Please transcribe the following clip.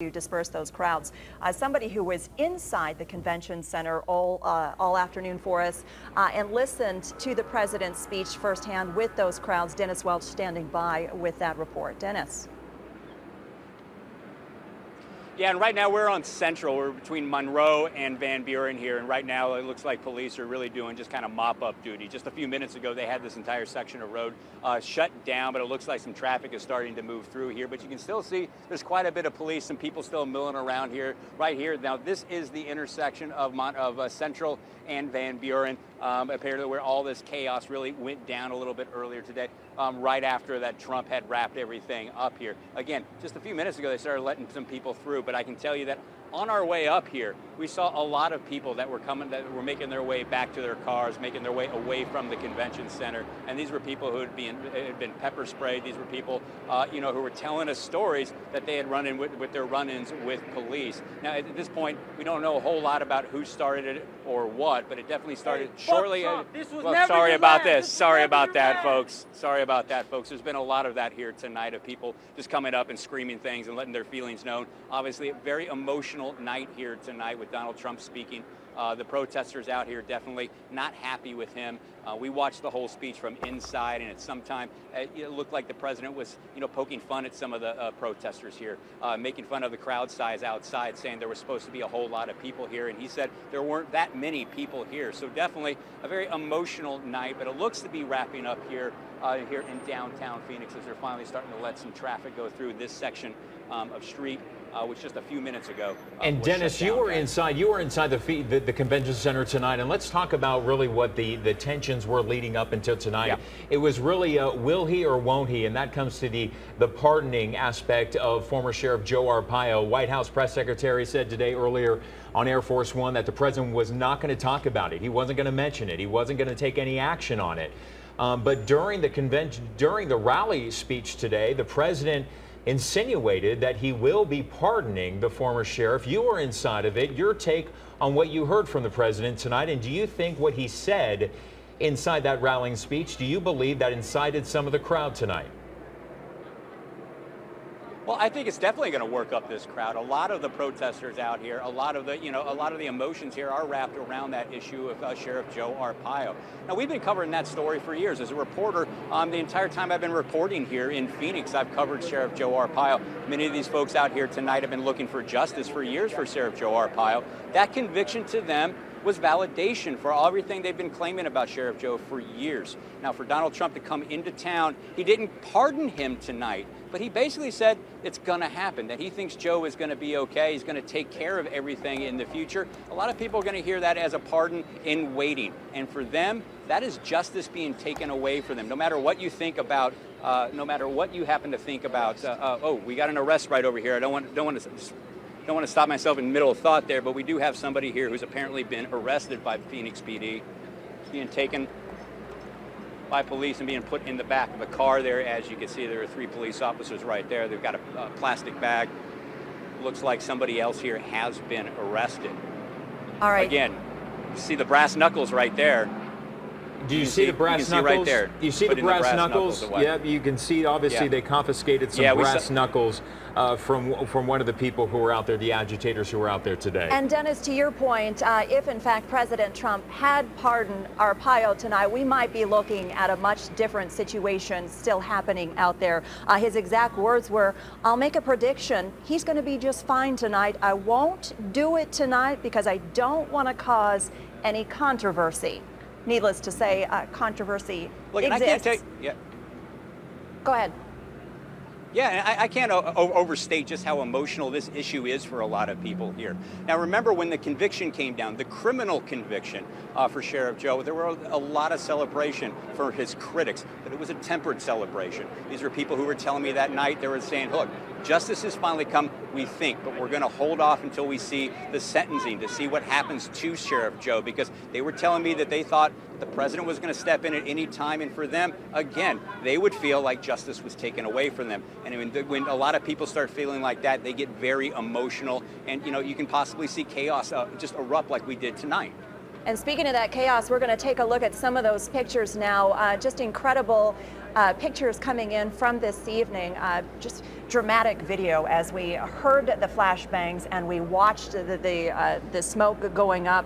to disperse those crowds. Somebody who was inside the convention center all afternoon for us and listened to the president's speech firsthand with those crowds. Dennis Welch standing by with that report. Dennis. Yeah, and right now we're on Central. We're between Monroe and Van Buren here, and right now it looks like police are really doing just kind of mop-up duty. Just a few minutes ago, they had this entire section of road shut down, but it looks like some traffic is starting to move through here. But you can still see there's quite a bit of police, some people still milling around here, right here. Now, this is the intersection of Central and Van Buren, apparently where all this chaos really went down a little bit earlier today, right after that Trump had wrapped everything up here. Again, just a few minutes ago, they started letting some people through, but I can tell you that on our way up here, we saw a lot of people that were making their way back to their cars, making their way away from the convention center. And these were people who had been pepper sprayed. These were people, who were telling us stories that they had run in with their run-ins with police. Now, at this point, we don't know a whole lot about who started it or what, but it definitely started shortly. Sorry about that, folks. Sorry about that, folks. There's been a lot of that here tonight, of people just coming up and screaming things and letting their feelings known. Obviously, a very emotional night here tonight with Donald Trump speaking. The protesters out here definitely not happy with him. We watched the whole speech from inside, and at some time it looked like the president was, poking fun at some of the protesters here, making fun of the crowd size outside, saying there was supposed to be a whole lot of people here, and he said there weren't that many people here. So definitely a very emotional night, but it looks to be wrapping up here in downtown Phoenix as they're finally starting to let some traffic go through this section of street. Which just a few minutes ago. And Dennis, you were inside the convention center tonight, and let's talk about really what the tensions were leading up until tonight. Yeah. It was really will he or won't he, and that comes to the pardoning aspect of former Sheriff Joe Arpaio. White House press secretary said today earlier on Air Force One that the president was not going to talk about it. He wasn't going to mention it. He wasn't going to take any action on it. But during the rally speech today, the president insinuated that he will be pardoning the former sheriff. You were inside of it. Your take on what you heard from the president tonight, and do you think what he said inside that rallying speech, do you believe that incited some of the crowd tonight? Well, I think it's definitely going to work up this crowd. A lot of the protesters out here, a lot of the emotions here are wrapped around that issue of Sheriff Joe Arpaio. Now, we've been covering that story for years. As a reporter, the entire time I've been reporting here in Phoenix, I've covered Sheriff Joe Arpaio. Many of these folks out here tonight have been looking for justice for years for Sheriff Joe Arpaio. That conviction to them was validation for everything they've been claiming about Sheriff Joe for years. Now, for Donald Trump to come into town, he didn't pardon him tonight, but he basically said it's going to happen, that he thinks Joe is going to be okay. He's going to take care of everything in the future. A lot of people are going to hear that as a pardon in waiting. And for them, that is justice being taken away from them. No matter what you think about, no matter what you happen to think about, oh, we got an arrest right over here. I don't want to stop myself in the middle of thought there, but we do have somebody here who's apparently been arrested by Phoenix PD, being taken by police and being put in the back of a car there. As you can see, there are 3 police officers right there. They've got a plastic bag. Looks like somebody else here has been arrested. All right. Again, you see the brass knuckles right there. Do you see the brass knuckles? Right there. You see the brass knuckles? Yeah, you can see, obviously, they confiscated some brass knuckles from one of the people who were out there, the agitators who were out there today. And Dennis, to your point, if in fact President Trump had pardoned Arpaio tonight, we might be looking at a much different situation still happening out there. His exact words were, "I'll make a prediction. He's going to be just fine tonight. I won't do it tonight because I don't want to cause any controversy." Needless to say, controversy exists. Go ahead. Yeah, and I can't overstate just how emotional this issue is for a lot of people here. Now, remember when the conviction came down, the criminal conviction for Sheriff Joe, there were a lot of celebration for his critics, but it was a tempered celebration. These were people who were telling me that night, they were saying, look, justice has finally come, we think, but we're going to hold off until we see the sentencing to see what happens to Sheriff Joe, because they were telling me that they thought the president was going to step in at any time, and for them, again, they would feel like justice was taken away from them. And when a lot of people start feeling like that, they get very emotional, and you can possibly see chaos just erupt like we did tonight. And speaking of that chaos, we're going to take a look at some of those pictures now. Just incredible pictures coming in from this evening. Just dramatic video as we heard the flashbangs and we watched the smoke going up.